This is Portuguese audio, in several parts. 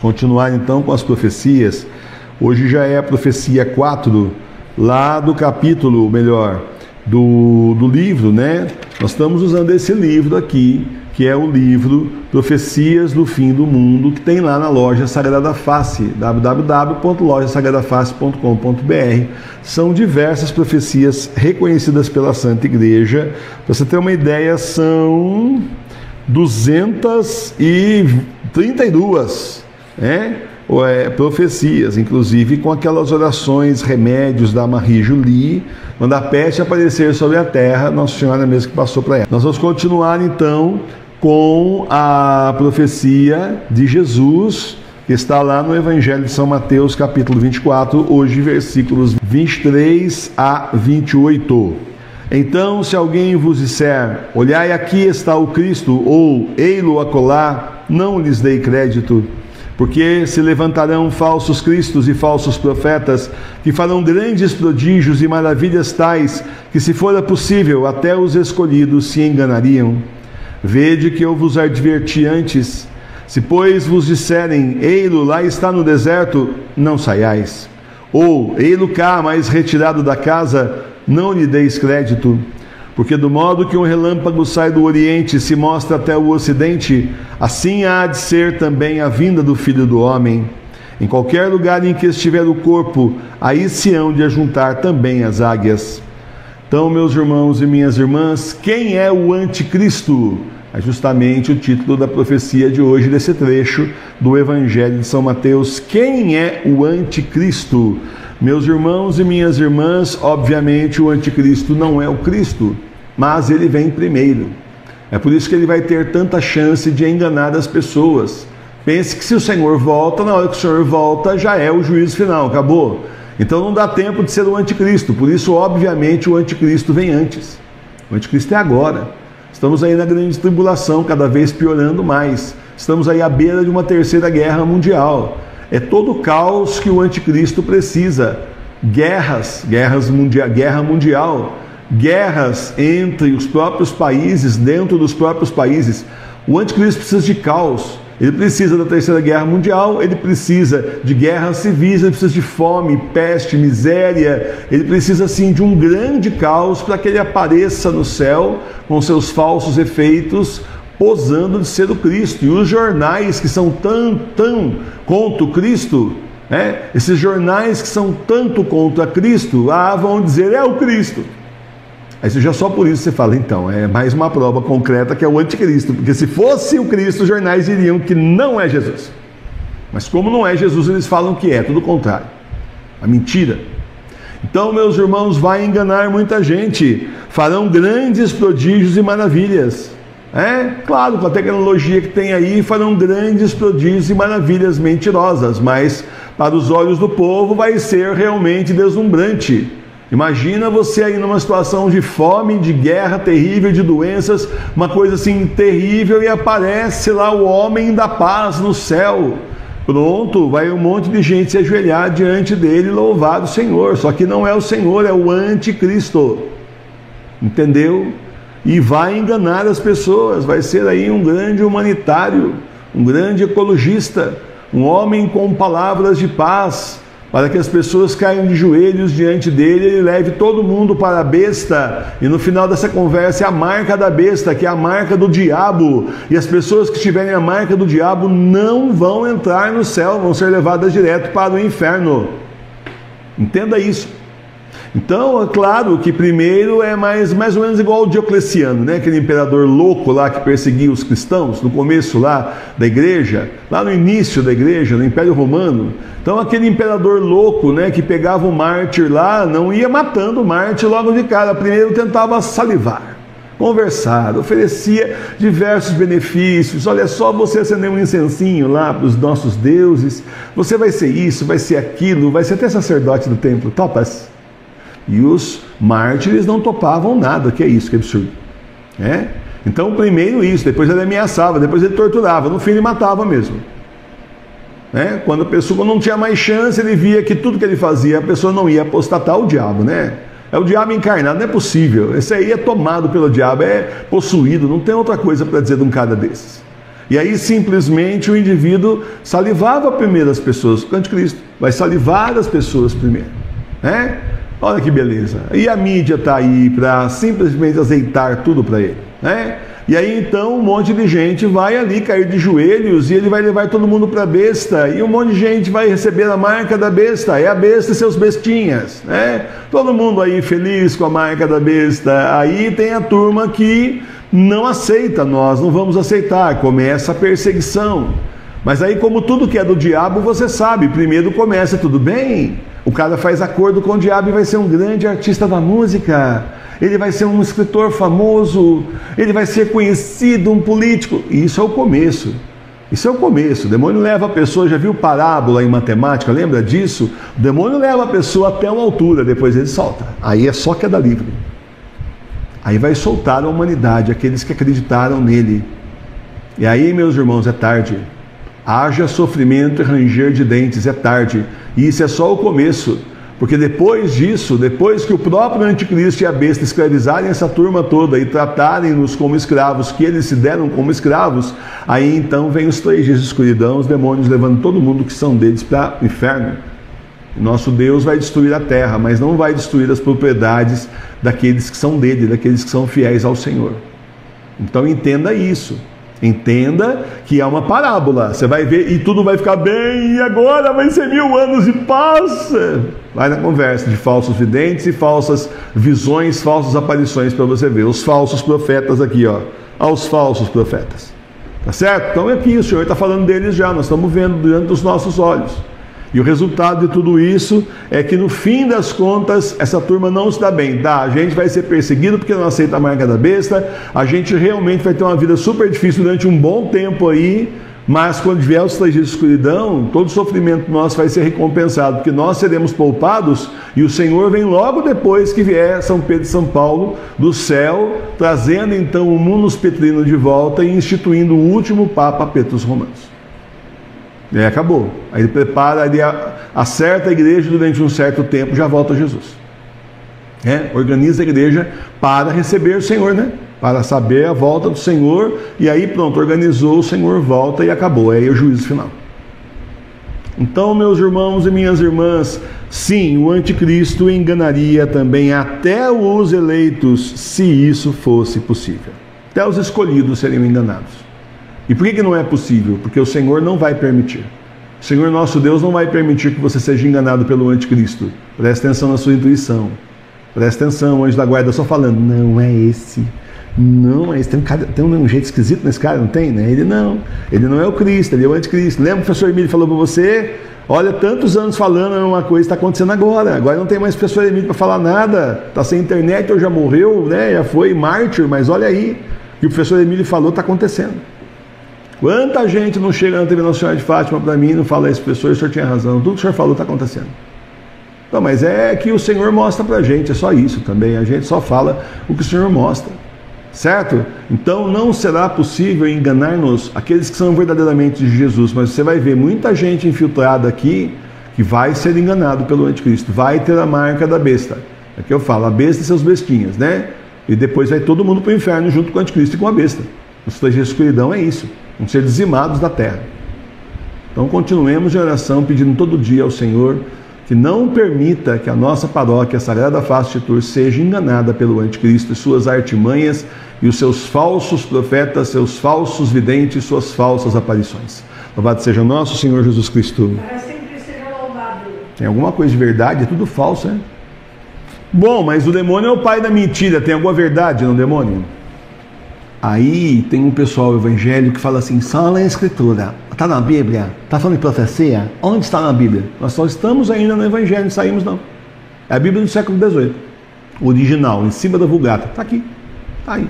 continuar então com as profecias. Hoje já é a profecia 4, lá do capítulo, melhor, do livro, né? Nós estamos usando esse livro aqui, que é o livro Profecias do Fim do Mundo, que tem lá na loja Sagrada Face, www.lojasagradaface.com.br. São diversas profecias reconhecidas pela Santa Igreja. Para você ter uma ideia, são 232, profecias, inclusive com aquelas orações, remédios da Marie Julie, quando a peste aparecer sobre a terra, Nossa Senhora mesmo que passou para ela. Nós vamos continuar então com a profecia de Jesus, que está lá no Evangelho de São Mateus, capítulo 24, hoje versículos 23 a 28. Então, se alguém vos disser, olhai, aqui está o Cristo, ou ei-lo acolá, não lhes dei crédito, porque se levantarão falsos cristos e falsos profetas, que farão grandes prodígios e maravilhas tais, que se fora possível, até os escolhidos se enganariam. Vede que eu vos adverti antes. Se, pois, vos disserem, ei-lo, lá está no deserto, não saiais. Ou, ei-lo cá, mais retirado da casa, não lhe deis crédito. Porque do modo que um relâmpago sai do Oriente e se mostra até o Ocidente, assim há de ser também a vinda do Filho do Homem. Em qualquer lugar em que estiver o corpo, aí se hão de ajuntar também as águias. Então, meus irmãos e minhas irmãs, quem é o anticristo? É justamente o título da profecia de hoje, desse trecho do Evangelho de São Mateus. Quem é o anticristo? Meus irmãos e minhas irmãs, obviamente o anticristo não é o Cristo, mas ele vem primeiro. É por isso que ele vai ter tanta chance de enganar as pessoas. Pense que se o Senhor volta, na hora que o Senhor volta, já é o juízo final, acabou. Então não dá tempo de ser o anticristo, por isso, obviamente, o anticristo vem antes. O anticristo é agora. Estamos aí na grande tribulação, cada vez piorando mais. Estamos aí à beira de uma terceira guerra mundial. É todo o caos que o anticristo precisa. Guerra mundial, guerras entre os próprios países, dentro dos próprios países. O anticristo precisa de caos. Ele precisa da terceira guerra mundial, ele precisa de guerras civis, ele precisa de fome, peste, miséria, ele precisa sim de um grande caos para que ele apareça no céu com seus falsos efeitos, posando de ser o Cristo. E os jornais que são tão contra o Cristo, esses jornais que são tanto contra Cristo, vão dizer, é o Cristo. Aí já só por isso você fala, então, é mais uma prova concreta que é o anticristo, porque se fosse o Cristo, os jornais diriam que não é Jesus. Mas como não é Jesus, eles falam que é, tudo o contrário. A mentira. Então, meus irmãos, vai enganar muita gente. Farão grandes prodígios e maravilhas. Claro, com a tecnologia que tem aí, farão grandes prodígios e maravilhas mentirosas, mas para os olhos do povo vai ser realmente deslumbrante. Imagina você aí numa situação de fome, de guerra terrível, de doenças, uma coisa assim terrível, e aparece lá o homem da paz no céu. Pronto, vai um monte de gente se ajoelhar diante dele e louvar o Senhor. Só que não é o Senhor, é o anticristo. Entendeu? E vai enganar as pessoas, vai ser aí um grande humanitário, um grande ecologista, um homem com palavras de paz, para que as pessoas caiam de joelhos diante dele, ele leve todo mundo para a besta, e no final dessa conversa é a marca da besta, que é a marca do diabo, e as pessoas que tiverem a marca do diabo não vão entrar no céu, vão ser levadas direto para o inferno. Entenda isso. Então, é claro que primeiro é mais ou menos igual ao Diocleciano, aquele imperador louco lá que perseguia os cristãos, no começo lá da igreja, lá no início da igreja, no Império Romano. Então, aquele imperador louco, que pegava o mártir lá, não ia matando o mártir logo de cara, primeiro tentava salivar, conversar, oferecia diversos benefícios. Olha só, você acender um incensinho lá para os nossos deuses, você vai ser isso, vai ser aquilo, vai ser até sacerdote do templo, topas? E os mártires não topavam nada, que é isso, que absurdo. Então, primeiro isso, depois ele ameaçava, depois ele torturava, no fim ele matava mesmo. Quando a pessoa não tinha mais chance, ele via que tudo que ele fazia, a pessoa não ia apostatar, o diabo, É o diabo encarnado, não é possível. Esse aí é tomado pelo diabo, é possuído, não tem outra coisa para dizer de um cara desses. E aí simplesmente o indivíduo salivava primeiro as pessoas. O anticristo vai salivar as pessoas primeiro, né? Olha que beleza. E a mídia está aí para simplesmente azeitar tudo para ele, né? E aí então um monte de gente vai ali cair de joelhos e ele vai levar todo mundo para a besta. E um monte de gente vai receber a marca da besta. É a besta e seus bestinhas, né? Todo mundo aí feliz com a marca da besta. Aí tem a turma que não aceita, nós não vamos aceitar. Começa a perseguição. Mas aí, como tudo que é do diabo, você sabe, primeiro começa tudo bem. O cara faz acordo com o diabo e vai ser um grande artista da música. Ele vai ser um escritor famoso, ele vai ser conhecido, um político. E isso é o começo. Isso é o começo. O demônio leva a pessoa, já viu parábola em matemática, lembra disso? O demônio leva a pessoa até uma altura, depois ele solta. Aí é só queda livre. Aí vai soltar a humanidade, aqueles que acreditaram nele. E aí, meus irmãos, é tarde. Haja sofrimento e ranger de dentes, é tarde. E isso é só o começo. Porque depois disso, depois que o próprio anticristo e a besta escravizarem essa turma toda e tratarem-nos como escravos, que eles se deram como escravos, aí então vem os 3 dias de escuridão, os demônios levando todo mundo que são deles para o inferno. Nosso Deus vai destruir a terra, mas não vai destruir as propriedades daqueles que são dele, daqueles que são fiéis ao Senhor. Então entenda isso. Entenda que é uma parábola. Você vai ver e tudo vai ficar bem, e agora vai ser 1000 anos de paz. Vai na conversa de falsos videntes e falsas visões, falsas aparições para você ver. Os falsos profetas aqui, ó. Aos falsos profetas. Tá certo? Então é aqui, o Senhor está falando deles já. Nós estamos vendo diante dos nossos olhos. E o resultado de tudo isso é que no fim das contas essa turma não se dá bem, tá? A gente vai ser perseguido porque não aceita a marca da besta, a gente realmente vai ter uma vida super difícil durante um bom tempo aí, mas quando vier os 3 dias de escuridão, todo o sofrimento nosso vai ser recompensado, porque nós seremos poupados e o Senhor vem logo depois que vier São Pedro e São Paulo do céu, trazendo então o munus petrino de volta e instituindo o último Papa Petrus Romanus. E aí acabou. Aí ele prepara, ele acerta a igreja durante um certo tempo, já volta Jesus. Organiza a igreja para receber o Senhor, né? Para saber a volta do Senhor, e aí pronto, organizou, o Senhor volta e acabou. Aí é o juízo final. Então, meus irmãos e minhas irmãs, sim, o anticristo enganaria também até os eleitos, se isso fosse possível. Até os escolhidos seriam enganados. E por que não é possível? Porque o Senhor não vai permitir. O Senhor nosso Deus não vai permitir que você seja enganado pelo anticristo. Preste atenção na sua intuição. Preste atenção, anjo da guarda só falando, não é esse. Não é esse. Tem um jeito esquisito nesse cara, não tem? Né? Ele não é o Cristo, ele é o anticristo. Lembra que o professor Emílio falou para você? Olha, tantos anos falando uma coisa está acontecendo agora. Agora não tem mais professor Emílio para falar nada. Está sem internet, ou já morreu, né? Já foi mártir, mas olha aí. O que o professor Emílio falou está acontecendo. Quanta gente não chega na TV Nossa Senhora de Fátima para mim e não fala isso, professor, o senhor tinha razão, tudo que o senhor falou está acontecendo. Não, mas é que o Senhor mostra para a gente, é só isso também, a gente só fala o que o Senhor mostra, certo? Então não será possível enganar-nos aqueles que são verdadeiramente de Jesus, mas você vai ver muita gente infiltrada aqui que vai ser enganado pelo anticristo, vai ter a marca da besta. É que eu falo, a besta e seus bestinhas, né? E depois vai todo mundo para o inferno junto com o anticristo e com a besta. Os 3 dias de escuridão é isso. Vão ser dizimados da terra. Então continuemos em oração, pedindo todo dia ao Senhor que não permita que a nossa paróquia, a Sagrada Face de Tours, seja enganada pelo anticristo e suas artimanhas e os seus falsos profetas, seus falsos videntes, suas falsas aparições. Louvado seja nosso Senhor Jesus Cristo. Para sempre seja louvado. Tem alguma coisa de verdade? É tudo falso, né? Bom, mas o demônio é o pai da mentira. Tem alguma verdade no demônio? Aí tem um pessoal evangélico que fala assim, só na Escritura, está na Bíblia, está falando de profecia? Onde está na Bíblia? Nós só estamos ainda no Evangelho, não saímos não. É a Bíblia do século XVIII, original, em cima da Vulgata, está aqui, está aí.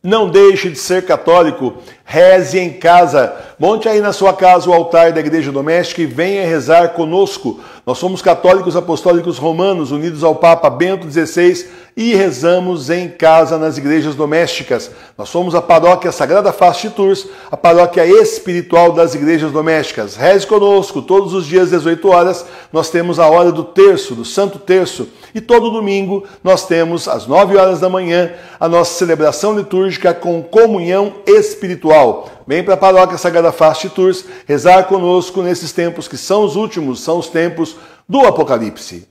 Não deixe de ser católico, reze em casa. Monte aí na sua casa o altar da igreja doméstica e venha rezar conosco. Nós somos católicos apostólicos romanos, unidos ao Papa Bento XVI e rezamos em casa nas igrejas domésticas. Nós somos a paróquia Sagrada Face de Tours, a paróquia espiritual das igrejas domésticas. Reze conosco, todos os dias às 18 horas nós temos a hora do terço, do Santo Terço. E todo domingo nós temos às 9 horas da manhã a nossa celebração litúrgica com comunhão espiritual. pessoal, vem para a Paróquia Sagrada Face de Tours rezar conosco nesses tempos que são os últimos, são os tempos do Apocalipse.